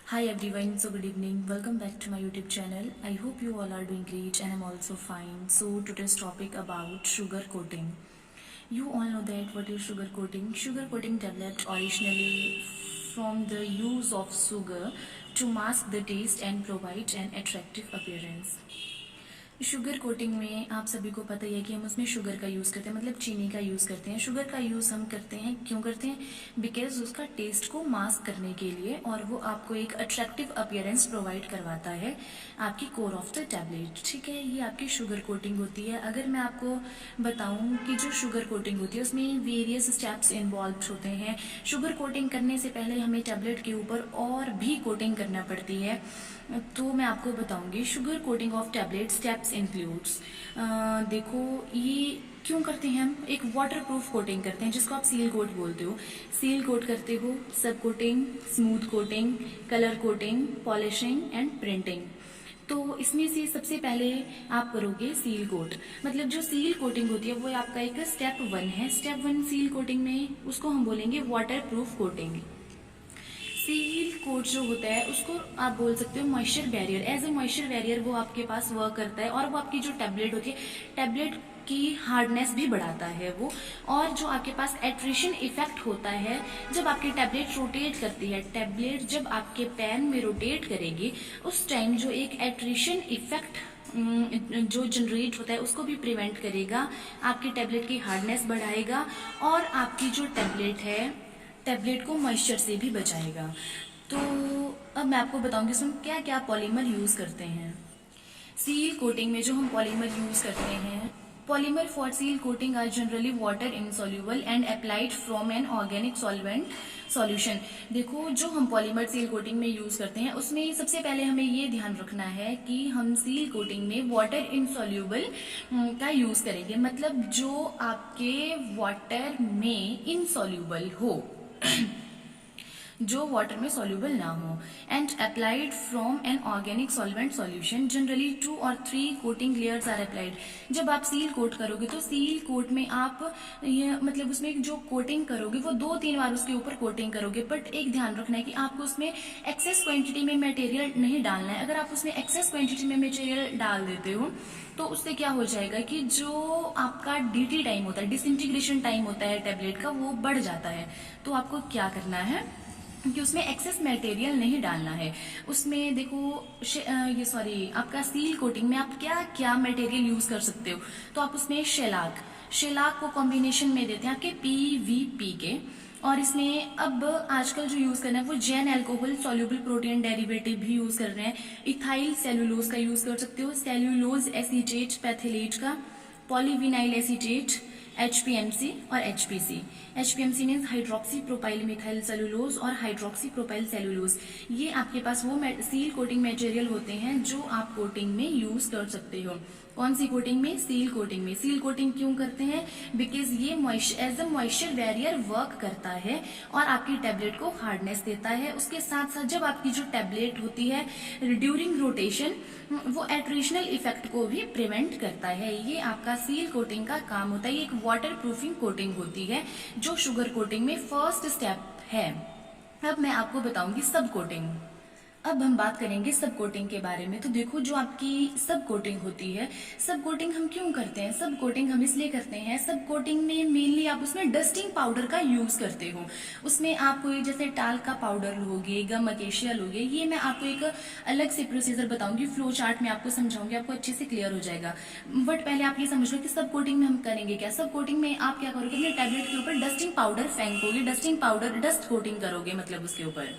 Hi everyone, so good evening. Welcome back to my YouTube channel. I hope you all are doing great and I'm also fine. So today's topic about sugar coating. You all know that what is sugar coating? Sugar coating developed originally from the use of sugar to mask the taste and provide an attractive appearance. Sugar coating में आप सभी को पता ही है कि हम उसमें sugar का यूज़ करते हैं, मतलब चीनी का यूज़ करते हैं। शुगर का यूज़ हम करते हैं, क्यों करते हैं? बिकॉज उसका टेस्ट को मास्क करने के लिए, और वो आपको एक अट्रैक्टिव अपीयरेंस प्रोवाइड करवाता है आपकी कोर ऑफ द टैबलेट। ठीक है, ये आपकी शुगर कोटिंग होती है। अगर मैं आपको बताऊं कि जो शुगर कोटिंग होती है उसमें वेरियस स्टेप्स इन्वॉल्व होते हैं। शुगर कोटिंग करने से पहले हमें टैबलेट के ऊपर और भी कोटिंग करना पड़ती है, तो मैं आपको बताऊंगी। Sugar coating of tablet steps includes, देखो ये क्यों करते हैं हम? एक वाटर प्रूफ कोटिंग करते हैं जिसको आप सील कोट बोलते हो। सील कोट करते हो, सब coating, smooth coating, colour coating, polishing and printing. तो इसमें से सबसे पहले आप करोगे सील कोट। मतलब जो सील कोटिंग होती है वो आपका एक स्टेप 1 है। स्टेप 1 सील कोटिंग में उसको हम बोलेंगे waterproof coating. Seal coat जो होता है उसको आप बोल सकते हो moisture barrier. As a moisture barrier वो आपके पास वर्क करता है, और वो आपकी जो टैबलेट होती है, टैबलेट की हार्डनेस भी बढ़ाता है वो। और जो आपके पास एट्रिशन इफेक्ट होता है जब आपकी टैबलेट रोटेट करती है, टैबलेट जब आपके पैन में रोटेट करेगी उस टाइम जो एक एट्रिशन इफेक्ट जो जनरेट होता है उसको भी प्रिवेंट करेगा, आपकी टैबलेट की हार्डनेस बढ़ाएगा, और आपकी जो टैबलेट है टैबलेट को मॉइस्चर से भी बचाएगा। तो अब मैं आपको बताऊंगी इसमें क्या क्या पॉलीमर यूज करते हैं। सील कोटिंग में जो हम पॉलीमर यूज करते हैं, polymer for seal coating are generally water insoluble and applied from an organic solvent solution. देखो जो हम पॉलीमर सील कोटिंग में यूज करते हैं उसमें सबसे पहले हमें ये ध्यान रखना है कि हम सील कोटिंग में वाटर इनसॉल्युबल का यूज करेंगे, मतलब जो आपके वाटर में इनसॉल्युबल हो जो वाटर में सॉल्युबल ना हो। And applied from an organic solvent solution, generally 2 और 3 कोटिंग लेयर्स आर अप्लाइड। जब आप सील कोट करोगे तो सील कोट में आप ये मतलब उसमें जो कोटिंग करोगे वो 2-3 बार उसके ऊपर कोटिंग करोगे। बट एक ध्यान रखना है कि आपको उसमें एक्सेस क्वांटिटी में मटेरियल नहीं डालना है। अगर आप उसमें एक्सेस क्वांटिटी में मटेरियल डाल देते हो तो उससे क्या हो जाएगा कि जो आपका डीटी टाइम होता है, डिसइंटीग्रेशन टाइम होता है टैबलेट का, वो बढ़ जाता है। तो आपको क्या करना है कि उसमें एक्सेस मटेरियल नहीं डालना है। उसमें देखो आपका सील कोटिंग में आप क्या क्या मटेरियल यूज कर सकते हो। तो आप उसमें शेलाक को कॉम्बिनेशन में देते हैं आपके PVP के। और इसमें अब आजकल जो यूज करना है वो Jain alcohol soluble protein derivative भी यूज कर रहे हैं। इथाइल सेलुलोज का यूज कर सकते हो, सेल्यूलोज एसीटेट पैथेलेट का, पॉलीविनाइल एसीटेट, HPMC और HPC। HPMC means hydroxy propyl methyl cellulose और हाइड्रोक्सी प्रोपाइल सेलुलोज। ये आपके पास वो सील कोटिंग मटेरियल होते हैं जो आप कोटिंग में यूज कर सकते हो। कौन सी कोटिंग में? सील कोटिंग में। सील कोटिंग क्यों करते हैं? बिकॉज ये as a moisture barrier work करता है और आपकी टैबलेट को हार्डनेस देता है। उसके साथ साथ जब आपकी जो टैबलेट होती है ड्यूरिंग रोटेशन वो एट्रिशनल इफेक्ट को भी प्रिवेंट करता है। ये आपका सील कोटिंग का काम होता है। ये एक वाटर प्रूफिंग कोटिंग होती है जो शुगर कोटिंग में फर्स्ट स्टेप है। अब मैं आपको बताऊंगी सब कोटिंग। अब हम बात करेंगे सब कोटिंग के बारे में। तो देखो जो आपकी सब कोटिंग होती है, सब कोटिंग हम क्यों करते हैं? सब कोटिंग हम इसलिए करते हैं, सब कोटिंग में मेनली आप उसमें डस्टिंग पाउडर का यूज करते हो। उसमें आप कोई जैसे टाल का पाउडर लोगे, गम अकेशिया लोगे, ये मैं आपको एक अलग से प्रोसीजर बताऊंगी, फ्लो चार्ट में आपको समझाऊंगी, आपको अच्छे से क्लियर हो जाएगा। बट पहले आप ये समझ लो कि सब कोटिंग में हम करेंगे क्या। सब कोटिंग में आप क्या करोगे, अपने टैबलेट के ऊपर डस्टिंग पाउडर फेंकोगे, डस्टिंग पाउडर डस्ट कोटिंग करोगे, मतलब उसके ऊपर।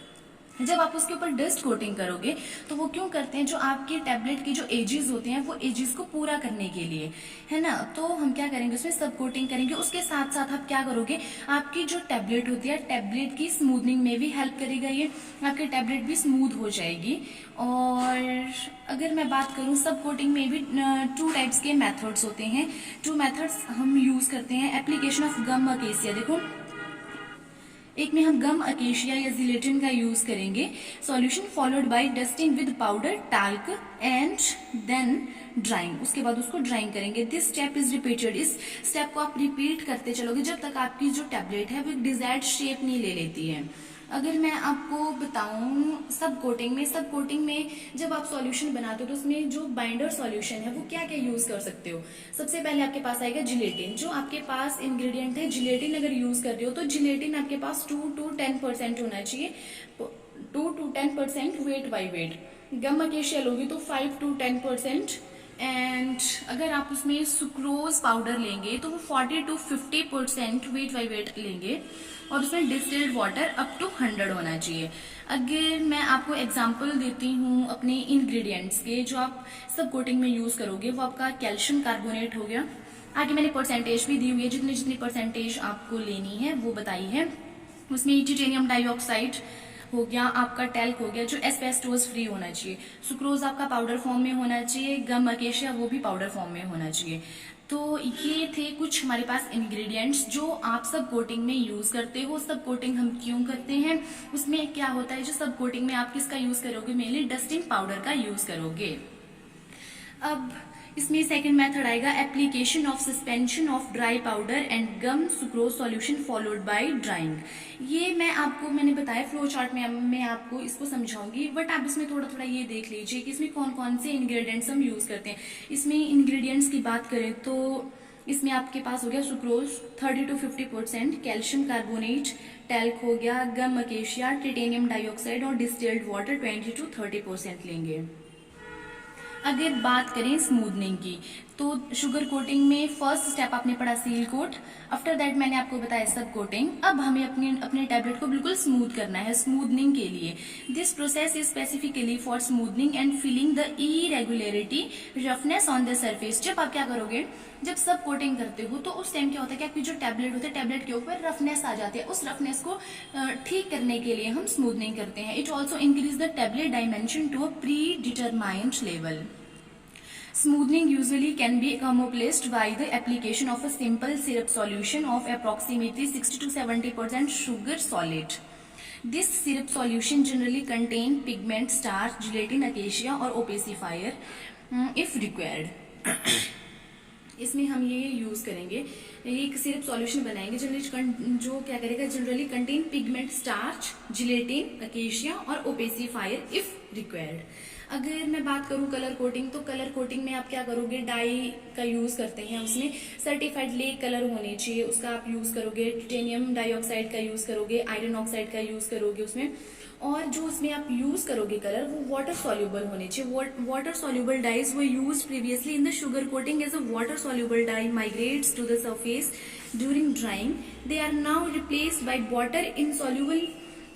जब आप उसके ऊपर डस्ट कोटिंग करोगे तो वो क्यों करते हैं, जो आपके टैबलेट के जो एजेस होते हैं वो एजेस को पूरा करने के लिए, है ना। तो हम क्या करेंगे, उसमें सब कोटिंग करेंगे। उसके साथ साथ आप क्या करोगे, आपकी जो टैबलेट होती है टैबलेट की स्मूथनिंग में भी हेल्प करेगा ये, आपकी टैबलेट भी स्मूथ हो जाएगी। और अगर मैं बात करूं सब कोटिंग में भी 2 टाइप्स के मेथड्स होते हैं। 2 मेथड्स हम यूज करते हैं। एप्लीकेशन ऑफ गम अकेसिया, देखो एक में हम गम अकेशिया या जिलेटिन का यूज करेंगे। Solution followed by dusting with powder talc and then drying, उसके बाद उसको ड्राइंग करेंगे। दिस स्टेप इज रिपीटेड, इस स्टेप को आप रिपीट करते चलोगे जब तक आपकी जो टैबलेट है वो एक डिजायर्ड शेप नहीं ले लेती है। अगर मैं आपको बताऊं सब कोटिंग में जब आप सॉल्यूशन बनाते हो तो उसमें जो बाइंडर सॉल्यूशन है वो क्या क्या यूज कर सकते हो। सबसे पहले आपके पास आएगा जिलेटिन, जो आपके पास इंग्रेडिएंट है जिलेटिन। अगर यूज कर रहे हो तो जिलेटिन आपके पास 2 to 10% होना चाहिए, 2 to 10% weight by weight. Gum acacia लोगे तो 5 to 10%। एंड अगर आप उसमें सुक्रोज पाउडर लेंगे तो वो 40 to 50% वेट बाई वेट लेंगे, और उसमें डिस्टिल्ड वाटर अप टू 100 होना चाहिए। अगर मैं आपको एग्जांपल देती हूँ अपने इंग्रेडिएंट्स के जो आप सब कोटिंग में यूज करोगे, वो आपका कैल्शियम कार्बोनेट हो गया। आगे मैंने परसेंटेज भी दी हुई है, जितनी जितनी परसेंटेज आपको लेनी है वो बताई है। उसमें टिटेनियम डाइऑक्साइड हो गया, आपका टैल्क हो गया जो एस्बेस्टोस फ्री होना चाहिए, सुक्रोज आपका पाउडर फॉर्म में होना चाहिए, गम अकेशिया वो भी पाउडर फॉर्म में होना चाहिए। तो ये थे कुछ हमारे पास इंग्रेडिएंट्स जो आप सब कोटिंग में यूज करते हो। सब कोटिंग हम क्यों करते हैं, उसमें क्या होता है, जो सब कोटिंग में आप किसका यूज करोगे, मेनली डस्टिंग पाउडर का यूज करोगे। अब इसमें सेकंड मेथड आएगा application of suspension of dry powder and gum sucrose solution followed by drying. ये मैंने बताया फ्लो चार्ट में मैं आपको इसको समझाऊंगी, बट आप इसमें थोड़ा थोड़ा ये देख लीजिए कि इसमें कौन कौन से इंग्रेडिएंट्स हम यूज करते हैं। इसमें इंग्रेडिएंट्स की बात करें तो इसमें आपके पास हो गया sucrose 30 to 50%, calcium carbonate, talc हो गया, गम अकेशिया, टिटेनियम डाइऑक्साइड और डिस्टिल्ड वाटर 20 to 30% लेंगे। अगर बात करें स्मूदनिंग की तो शुगर कोटिंग में फर्स्ट स्टेप आपने पढ़ा सील कोट, आफ्टर दैट मैंने आपको बताया सब कोटिंग। अब हमें अपने टैबलेट को बिल्कुल स्मूथ करना है स्मूदनिंग के लिए। This process is specifically for smoothing and filling the irregularity roughness on the surface. जब आप क्या करोगे, जब सब कोटिंग करते हो तो उस टाइम क्या होता है कि आपकी जो टैबलेट होता है टैबलेट के ऊपर रफनेस आ जाती है, उस रफनेस को ठीक करने के लिए हम स्मूदनिंग करते हैं। It also increase the tablet dimension to a predetermined level. Smoothing usually can be accomplished by the application of a simple syrup solution of approximately 60 to 70% sugar solid. This syrup solution generally contain pigment, starch, gelatin, acacia और opacifier if required. इसमें हम ये use करेंगे, एक syrup solution बनाएंगे जो क्या करेगा, generally contain pigment, starch, gelatin, acacia और ओपेसिफायर इफ रिक्वायर्ड। अगर मैं बात करूं कलर कोटिंग, तो कलर कोटिंग में आप क्या करोगे, डाई का यूज करते हैं, उसमें सर्टिफाइड लेक कलर होने चाहिए, उसका आप यूज करोगे, टिटेनियम डाइऑक्साइड का यूज करोगे, आयरन ऑक्साइड का यूज करोगे उसमें, और जो उसमें आप यूज करोगे कलर वो वाटर सॉल्युबल होने चाहिए। Water soluble dyes were used previously in the sugar coating as a water soluble dye migrates to the surface during drying, they are now replaced by water insoluble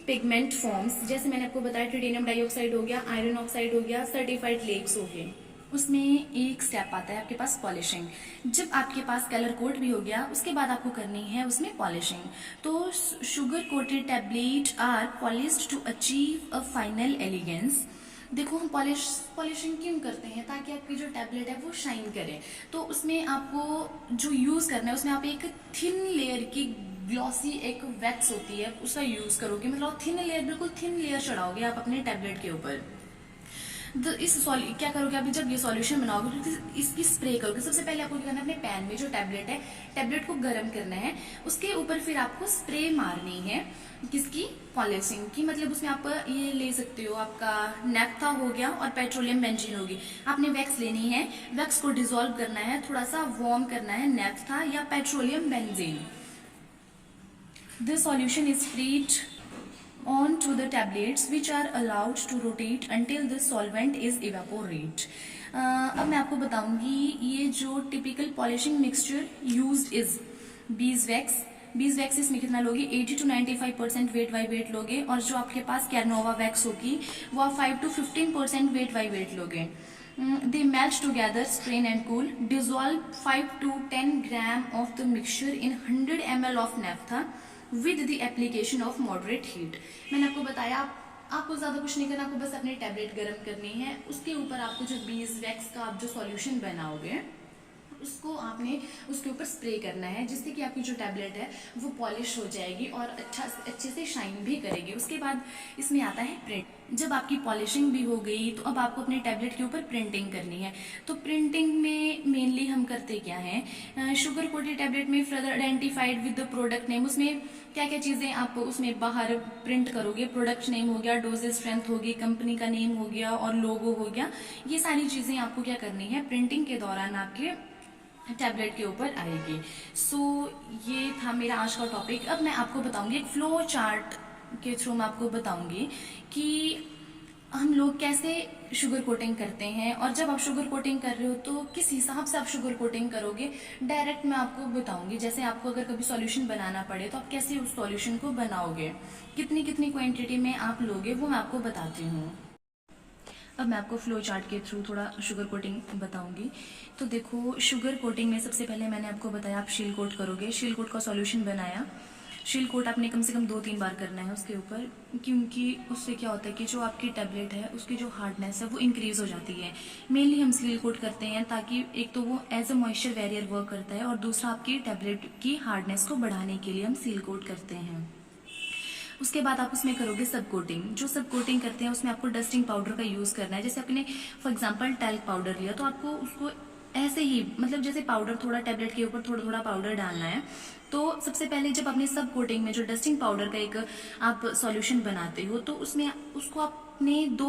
pigment forms. जैसे मैंने आपको बताया titanium dioxide हो गया, iron oxide हो गया, certified lakes हो गए। उसमें एक स्टेप आता है आपके पास पॉलिशिंग। जब आपके पास कलर कोट भी हो गया उसके बाद आपको करनी है उसमें पॉलिशिंग। तो sugar coated tablet are polished to achieve a final elegance. देखो हम पॉलिशिंग क्यों करते हैं, ताकि आपकी जो टैबलेट है वो शाइन करे। तो उसमें आपको जो यूज करना है उसमें आप एक थिन लेयर की ग्लॉसी एक वैक्स होती है उसका यूज करोगे, मतलब थिन लेयर, बिल्कुल थिन लेयर चढ़ाओगे आप अपने टैबलेट के ऊपर। क्या करोगे आप, जब ये सॉल्यूशन बनाओगे तो इसकी स्प्रे करोगे। सबसे पहले आपको क्या करना है, अपने पैन में जो टैबलेट है टैबलेट को गर्म करना है, उसके ऊपर फिर आपको स्प्रे मारनी है किसकी, पॉलिशिंग की। मतलब उसमें आप ये ले सकते हो, आपका नेफ्था हो गया और पेट्रोलियम बेंजीन होगी। आपने वैक्स लेनी है, वैक्स को डिसॉल्व करना है, थोड़ा सा वार्म करना है नेफ्था या petroleum benzene. This solution is sprayed onto the tablets which are allowed to rotate until the solvent is evaporate. अब मैं आपको बताऊंगी ये जो typical polishing mixture used is beeswax. Beeswax इसमें कितना लोगे, 80 to 95% वेट बाई वेट लोगे, और जो आपके पास कैरनोवा वैक्स होगी वो आप 5 to 15% वेट बाई वेट लोगे। They melt together, strain and cool. Dissolve 5 to 10 gram of the mixture in 100 ml of naphtha with the application of moderate heat. मैंने आपको बताया आपको ज्यादा कुछ नहीं करना, आपको बस अपनी टैबलेट गर्म करनी है, उसके ऊपर आपको जो बीज वैक्स का आप जो सॉल्यूशन बनाओगे उसको आपने उसके ऊपर स्प्रे करना है, जिससे कि आपकी जो टैबलेट है वो पॉलिश हो जाएगी और अच्छे से शाइन भी करेगी। उसके बाद इसमें आता है प्रिंट। जब आपकी पॉलिशिंग भी हो गई तो अब आपको अपने टैबलेट के ऊपर प्रिंटिंग करनी है। तो प्रिंटिंग में मेनली हम करते क्या है, शुगर कोटेड टैबलेट में further identified with the product name, उसमें क्या क्या चीजें आप उसमें बाहर प्रिंट करोगे, प्रोडक्ट नेम हो गया, डोजेज स्ट्रेंथ होगी, कंपनी का नेम हो गया और लोगो हो गया। ये सारी चीजें आपको क्या करनी है, प्रिंटिंग के दौरान आपके टैबलेट के ऊपर आएगी। सो ये था मेरा आज का टॉपिक। अब मैं आपको बताऊंगी एक फ्लो चार्ट के थ्रू, मैं आपको बताऊंगी कि हम लोग कैसे शुगर कोटिंग करते हैं, और जब आप शुगर कोटिंग कर रहे हो तो किस हिसाब से आप शुगर कोटिंग करोगे, डायरेक्ट मैं आपको बताऊंगी। जैसे आपको अगर कभी सॉल्यूशन बनाना पड़े तो आप कैसे उस सॉल्यूशन को बनाओगे, कितनी कितनी क्वांटिटी में आप लोगे, वो मैं आपको बताती हूँ। अब मैं आपको फ्लो चार्ट के थ्रू थोड़ा शुगर कोटिंग बताऊंगी। तो देखो, शुगर कोटिंग में सबसे पहले मैंने आपको बताया आप शील कोट करोगे। शील कोट का सॉल्यूशन बनाया, शील कोट आपने कम से कम 2-3 बार करना है उसके ऊपर, क्योंकि उससे क्या होता है कि जो आपकी टैबलेट है उसकी जो हार्डनेस है वो इंक्रीज हो जाती है। मेनली हम सील कोट करते हैं ताकि एक तो वो as a moisture barrier work करता है, और दूसरा आपकी टैबलेट की हार्डनेस को बढ़ाने के लिए हम सील कोट करते हैं। उसके बाद आप उसमें करोगे सब कोटिंग। जो सब कोटिंग करते हैं उसमें आपको डस्टिंग पाउडर का यूज करना है। जैसे आपने फॉर एग्जांपल टैल्क पाउडर लिया तो आपको उसको ऐसे ही, मतलब जैसे पाउडर थोड़ा टैबलेट के ऊपर थोड़ा थोड़ा पाउडर डालना है। तो सबसे पहले जब अपने सब कोटिंग में जो डस्टिंग पाउडर का एक आप सॉल्यूशन बनाते हो तो उसमें उसको आपने 2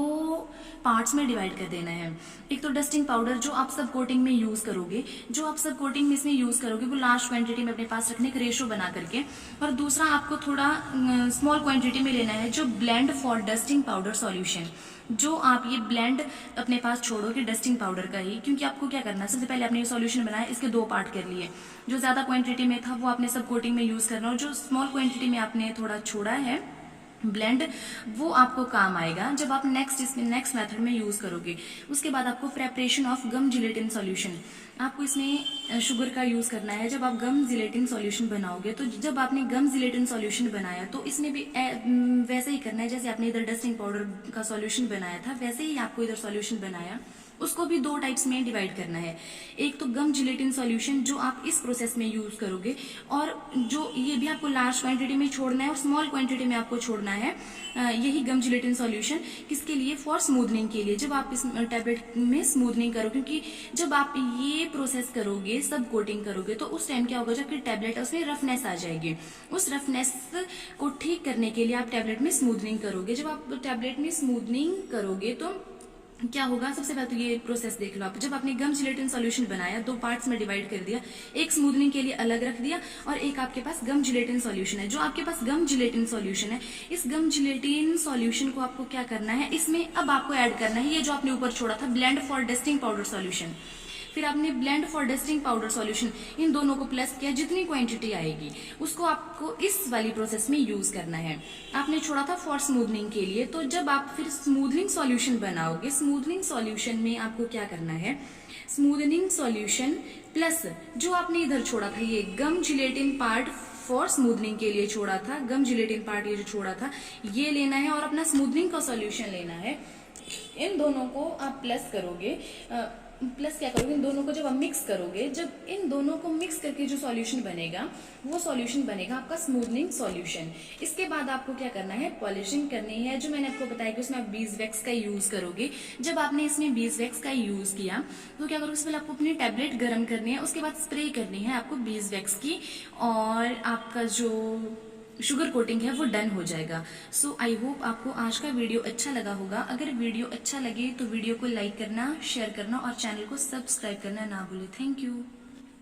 पार्ट्स में डिवाइड कर देना है। एक तो डस्टिंग पाउडर जो आप सब कोटिंग में यूज करोगे, जो आप सब कोटिंग में इसमें यूज करोगे वो लार्ज क्वांटिटी में अपने पास रखने का रेशो बना करके, और दूसरा आपको थोड़ा स्मॉल क्वांटिटी में लेना है जो blend for dusting powder solution. जो आप ये ब्लेंड अपने पास छोड़ोगे डस्टिंग पाउडर का ही, क्योंकि आपको क्या करना है, सबसे पहले आपने ये सॉल्यूशन बनाया, इसके 2 पार्ट कर लिए। जो ज्यादा क्वांटिटी में था वो आपने सब कोटिंग में यूज करना, और जो स्मॉल क्वांटिटी में आपने थोड़ा छोड़ा है ब्लेंड, वो आपको काम आएगा जब आप नेक्स्ट मेथड में यूज करोगे। उसके बाद आपको preparation of gum gelatin solution, आपको इसमें शुगर का यूज करना है। जब आप गम जिलेटिन सॉल्यूशन बनाओगे तो जब आपने गम जिलेटिन सॉल्यूशन बनाया तो इसमें भी वैसे ही करना है जैसे आपने इधर डस्टिंग पाउडर का सॉल्यूशन बनाया था, वैसे ही आपको इधर सॉल्यूशन बनाया। उसको भी 2 टाइप्स में डिवाइड करना है। एक तो गम जिलेटिन सॉल्यूशन जो आप इस प्रोसेस में यूज करोगे, और जो ये भी आपको लार्ज क्वांटिटी में छोड़ना है और स्मॉल क्वांटिटी में आपको छोड़ना है। यही गम जिलेटिन सॉल्यूशन किसके लिए, फॉर स्मूथनिंग के लिए, जब आप इस टैबलेट में स्मूथनिंग करो। क्योंकि जब आप ये प्रोसेस करोगे, सब कोटिंग करोगे, तो उस टाइम क्या होगा, जब टैबलेट है उसमें रफनेस आ जाएगी। उस रफनेस को ठीक करने के लिए आप टैबलेट में स्मूथनिंग करोगे। जब आप टैबलेट में स्मूथनिंग करोगे तो क्या होगा, सबसे पहले तो ये प्रोसेस देख लो आप। जब आपने गम जिलेटिन सॉल्यूशन बनाया, 2 पार्ट्स में डिवाइड कर दिया, एक स्मूथनिंग के लिए अलग रख दिया, और एक आपके पास गम जिलेटिन सॉल्यूशन है। जो आपके पास गम जिलेटिन सॉल्यूशन है, इस गम जिलेटिन सॉल्यूशन को आपको क्या करना है, इसमें अब आपको ऐड करना है ये जो आपने ऊपर छोड़ा था blend for dusting powder solution. फिर आपने blend for dusting powder solution, इन दोनों को प्लस किया, जितनी क्वांटिटी आएगी उसको आपको इस वाली प्रोसेस में यूज करना है। आपने छोड़ा था फॉर स्मूथनिंग के लिए, तो जब आप फिर स्मूथनिंग सॉल्यूशन बनाओगे, स्मूथनिंग सॉल्यूशन में आपको क्या करना है, स्मूथनिंग सॉल्यूशन प्लस जो आपने इधर छोड़ा था ये गम जिलेटिन पार्ट फॉर स्मूथनिंग के लिए छोड़ा था, गम जिलेटिन पार्ट ये जो छोड़ा था ये लेना है, और अपना स्मूथनिंग का सॉल्यूशन लेना है। इन दोनों को आप प्लस करोगे, प्लस क्या करोगे, इन दोनों को जब आप मिक्स करोगे, जब इन दोनों को मिक्स करके जो सॉल्यूशन बनेगा वो सॉल्यूशन बनेगा आपका स्मूथनिंग सॉल्यूशन। इसके बाद आपको क्या करना है, पॉलिशिंग करनी है। जो मैंने आपको बताया कि उसमें आप बीज वैक्स का यूज करोगे। जब आपने इसमें बीज वैक्स का यूज किया तो क्या करोगे, उसके पहले आपको अपनी टैबलेट गर्म करनी है, उसके बाद स्प्रे करनी है आपको बीज वैक्स की, और आपका जो शुगर कोटिंग है वो डन हो जाएगा। सो आई होप आपको आज का वीडियो अच्छा लगा होगा। अगर वीडियो अच्छा लगे तो वीडियो को लाइक करना, शेयर करना और चैनल को सब्सक्राइब करना ना भूले। Thank you.